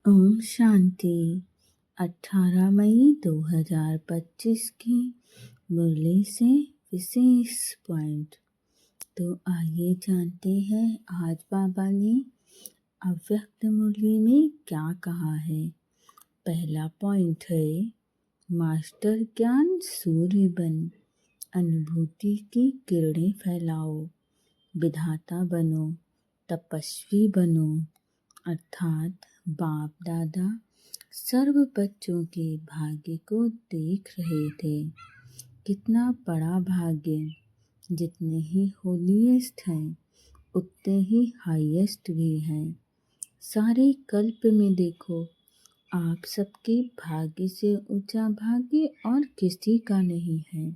ओम शांति। 18 मई 2025 की मुरली से विशेष पॉइंट। तो आइए जानते हैं आज बाबा ने अव्यक्त मुरली में क्या कहा है। पहला पॉइंट है, मास्टर ज्ञान सूर्य बन, अनुभूति की किरणें फैलाओ, विधाता बनो, तपस्वी बनो। अर्थात बाप दादा सर्व बच्चों के भाग्य को देख रहे थे। कितना बड़ा भाग्य, जितने ही होलीएस्ट हैं उतने ही हाईएस्ट भी हैं। सारे कल्प में देखो, आप सबके भाग्य से ऊंचा भाग्य और किसी का नहीं है।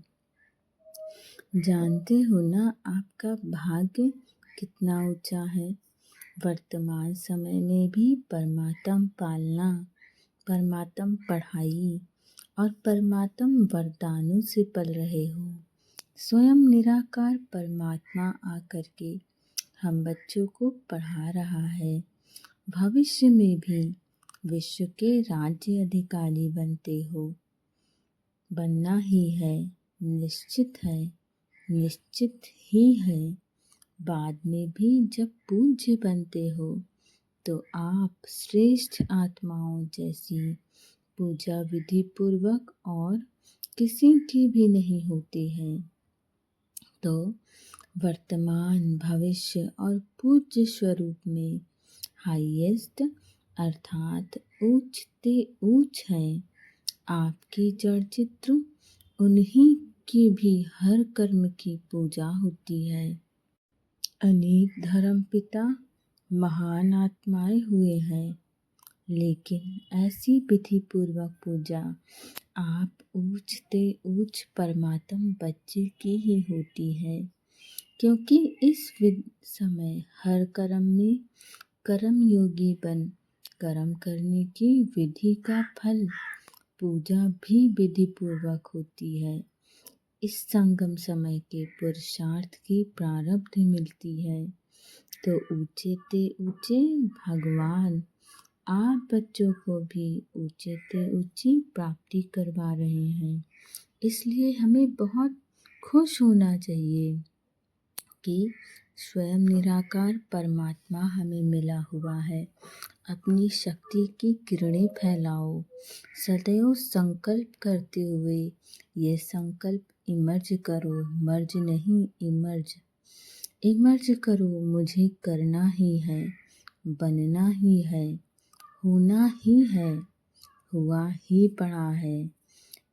जानते हो ना आपका भाग्य कितना ऊंचा है। वर्तमान समय में भी परमात्म पालना, परमात्म पढ़ाई और परमात्म वरदानों से पल रहे हो। स्वयं निराकार परमात्मा आकर के हम बच्चों को पढ़ा रहा है। भविष्य में भी विश्व के राज्य अधिकारी बनते हो, बनना ही है, निश्चित ही है। बाद में भी जब पूज्य बनते हो तो आप श्रेष्ठ आत्माओं जैसी पूजा विधि पूर्वक और किसी की भी नहीं होती है। तो वर्तमान, भविष्य और पूज्य स्वरूप में हाईएस्ट अर्थात ऊंचते ऊंच हैं। आपके जड़ चित्र, उन्हीं की भी हर कर्म की पूजा होती है। अनेक धर्म पिता महान आत्माएं हुए हैं, लेकिन ऐसी विधि पूर्वक पूजा आप ऊंचते ऊंच परमात्म बच्चे की ही होती है। क्योंकि इस समय हर कर्म में कर्म योगी बन कर्म करने की विधि का फल पूजा भी विधि पूर्वक होती है। इस संगम समय के पुरुषार्थ की प्रारब्ध मिलती है। तो ऊंचे ते ऊंचे भगवान आप बच्चों को भी ऊंचे ते ऊंची प्राप्ति करवा रहे हैं। इसलिए हमें बहुत खुश होना चाहिए कि स्वयं निराकार परमात्मा हमें मिला हुआ है। अपनी शक्ति की किरणें फैलाओ। सदैव संकल्प करते हुए ये संकल्प इमर्ज करो, मर्ज नहीं इमर्ज करो। मुझे करना ही है, बनना ही है, होना ही है, हुआ ही पड़ा है।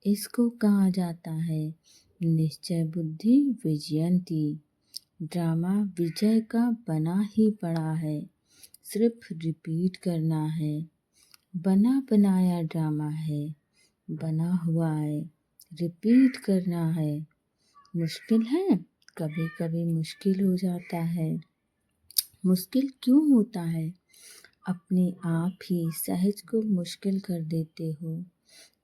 इसको कहा जाता है निश्चय बुद्धि विजयंती। ड्रामा विजय का बना ही पड़ा है, सिर्फ रिपीट करना है। बना बनाया ड्रामा है, बना हुआ है, रिपीट करना है। मुश्किल है, कभी कभी मुश्किल हो जाता है। मुश्किल क्यों होता है? अपने आप ही सहज को मुश्किल कर देते हो।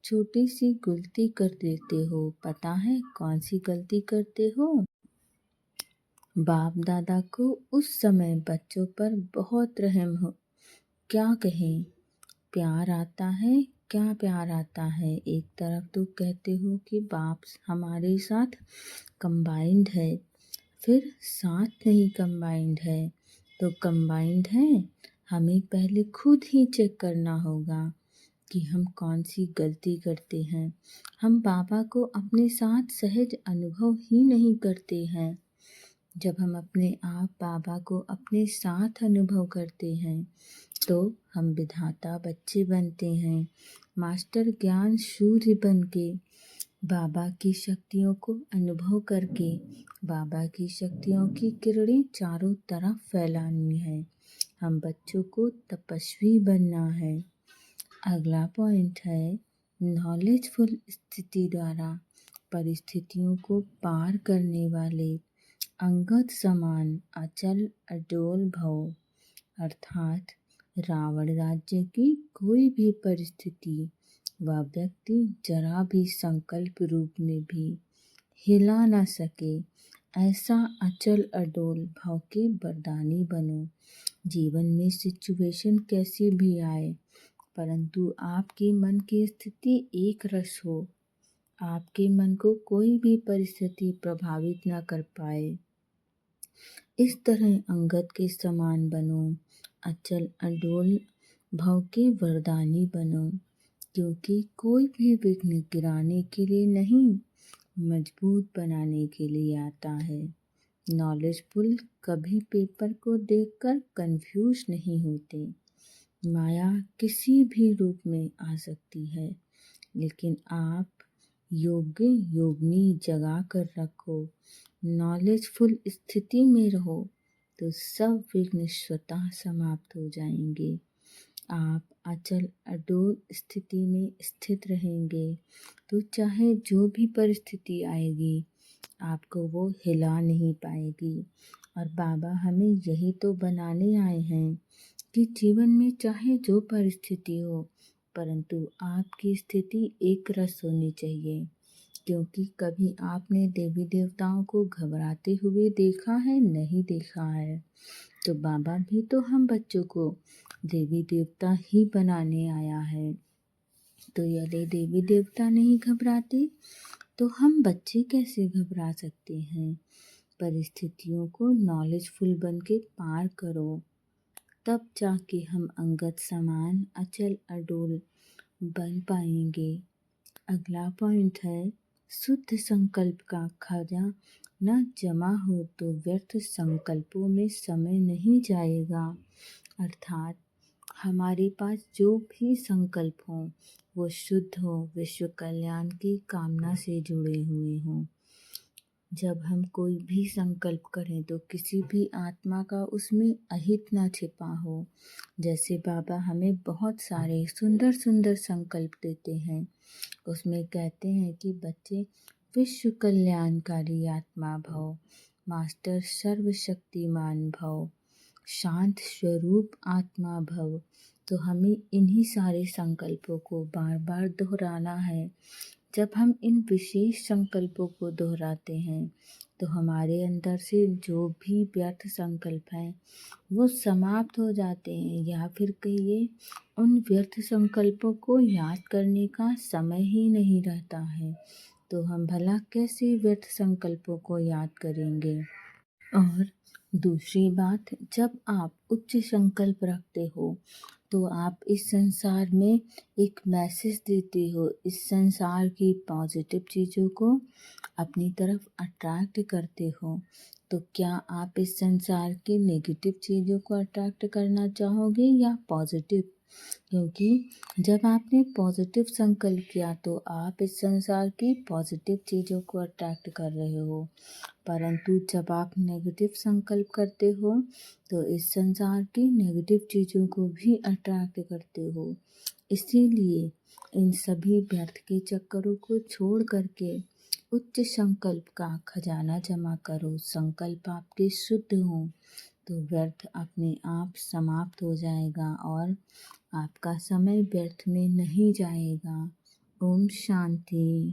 छोटी सी गलती कर देते हो। पता है कौन सी गलती करते हो? बाप दादा को उस समय बच्चों पर बहुत रहम हो। क्या कहें, प्यार आता है, क्या प्यार आता है। एक तरफ तो कहते हो कि बाप हमारे साथ कंबाइंड है, फिर साथ नहीं कंबाइंड है। तो कंबाइंड है, हमें पहले खुद ही चेक करना होगा कि हम कौन सी गलती करते हैं। हम बाबा को अपने साथ सहज अनुभव ही नहीं करते हैं। जब हम अपने आप बाबा को अपने साथ अनुभव करते हैं तो हम विधाता बच्चे बनते हैं। मास्टर ज्ञान सूर्य बन के बाबा की शक्तियों को अनुभव करके बाबा की शक्तियों की किरणें चारों तरफ फैलानी है। हम बच्चों को तपस्वी बनना है। अगला पॉइंट है, नॉलेजफुल स्थिति द्वारा परिस्थितियों को पार करने वाले अंगद समान अचल अडोल भव। अर्थात रावण राज्य की कोई भी परिस्थिति व व्यक्ति जरा भी संकल्प रूप में भी हिला न सके, ऐसा अचल अडोल भाव के वरदानी बनो। जीवन में सिचुएशन कैसी भी आए, परंतु आपके मन की स्थिति एक रस हो, आपके मन को कोई भी परिस्थिति प्रभावित न कर पाए। इस तरह अंगद के समान बनो, अचल अडोल भव के वरदानी बनो, क्योंकि कोई भी विघ्न गिराने के लिए नहीं, मजबूत बनाने के लिए आता है। नॉलेजफुल कभी पेपर को देखकर कंफ्यूज नहीं होते। माया किसी भी रूप में आ सकती है, लेकिन आप योग्य योगिनी जगा कर रखो, नॉलेजफुल स्थिति में रहो, तो सब विघ्न स्वतः समाप्त हो जाएंगे। आप अचल अडोल स्थिति में स्थित रहेंगे तो चाहे जो भी परिस्थिति आएगी आपको वो हिला नहीं पाएगी। और बाबा हमें यही तो बनाने आए हैं कि जीवन में चाहे जो परिस्थिति हो, परंतु आपकी स्थिति एक रस होनी चाहिए। क्योंकि कभी आपने देवी देवताओं को घबराते हुए देखा है? नहीं देखा है। तो बाबा भी तो हम बच्चों को देवी देवता ही बनाने आया है। तो यदि देवी देवता नहीं घबराते तो हम बच्चे कैसे घबरा सकते हैं। परिस्थितियों को नॉलेजफुल बन के पार करो, तब जाके हम अंगद समान अचल अडोल बन पाएंगे। अगला पॉइंट है, शुद्ध संकल्प का खजा न जमा हो तो व्यर्थ संकल्पों में समय नहीं जाएगा। अर्थात हमारे पास जो भी संकल्प हो वो शुद्ध हो, विश्व कल्याण की कामना से जुड़े हुए हों। जब हम कोई भी संकल्प करें तो किसी भी आत्मा का उसमें अहित ना छिपा हो। जैसे बाबा हमें बहुत सारे सुंदर सुंदर संकल्प देते हैं, उसमें कहते हैं कि बच्चे विश्व कल्याणकारी आत्मा भव, मास्टर सर्वशक्तिमान भव, शांत स्वरूप आत्मा भव। तो हमें इन्हीं सारे संकल्पों को बार बार दोहराना है। जब हम इन विशेष संकल्पों को दोहराते हैं तो हमारे अंदर से जो भी व्यर्थ संकल्प हैं वो समाप्त हो जाते हैं, या फिर कहिए उन व्यर्थ संकल्पों को याद करने का समय ही नहीं रहता है। तो हम भला कैसे व्यर्थ संकल्पों को याद करेंगे। और दूसरी बात, जब आप उच्च संकल्प रखते हो तो आप इस संसार में एक मैसेज देते हो, इस संसार की पॉजिटिव चीज़ों को अपनी तरफ अट्रैक्ट करते हो। तो क्या आप इस संसार की नेगेटिव चीज़ों को अट्रैक्ट करना चाहोगे या पॉजिटिव? क्योंकि जब आपने पॉजिटिव संकल्प किया तो आप इस संसार की पॉजिटिव चीज़ों को अट्रैक्ट कर रहे हो, परंतु जब आप नेगेटिव संकल्प करते हो तो इस संसार की नेगेटिव चीज़ों को भी अट्रैक्ट करते हो। इसीलिए इन सभी व्यर्थ के चक्करों को छोड़ करके उच्च संकल्प का खजाना जमा करो। संकल्प आपके शुद्ध हों तो व्यर्थ अपने आप समाप्त हो जाएगा और आपका समय व्यर्थ में नहीं जाएगा। ओम शांति।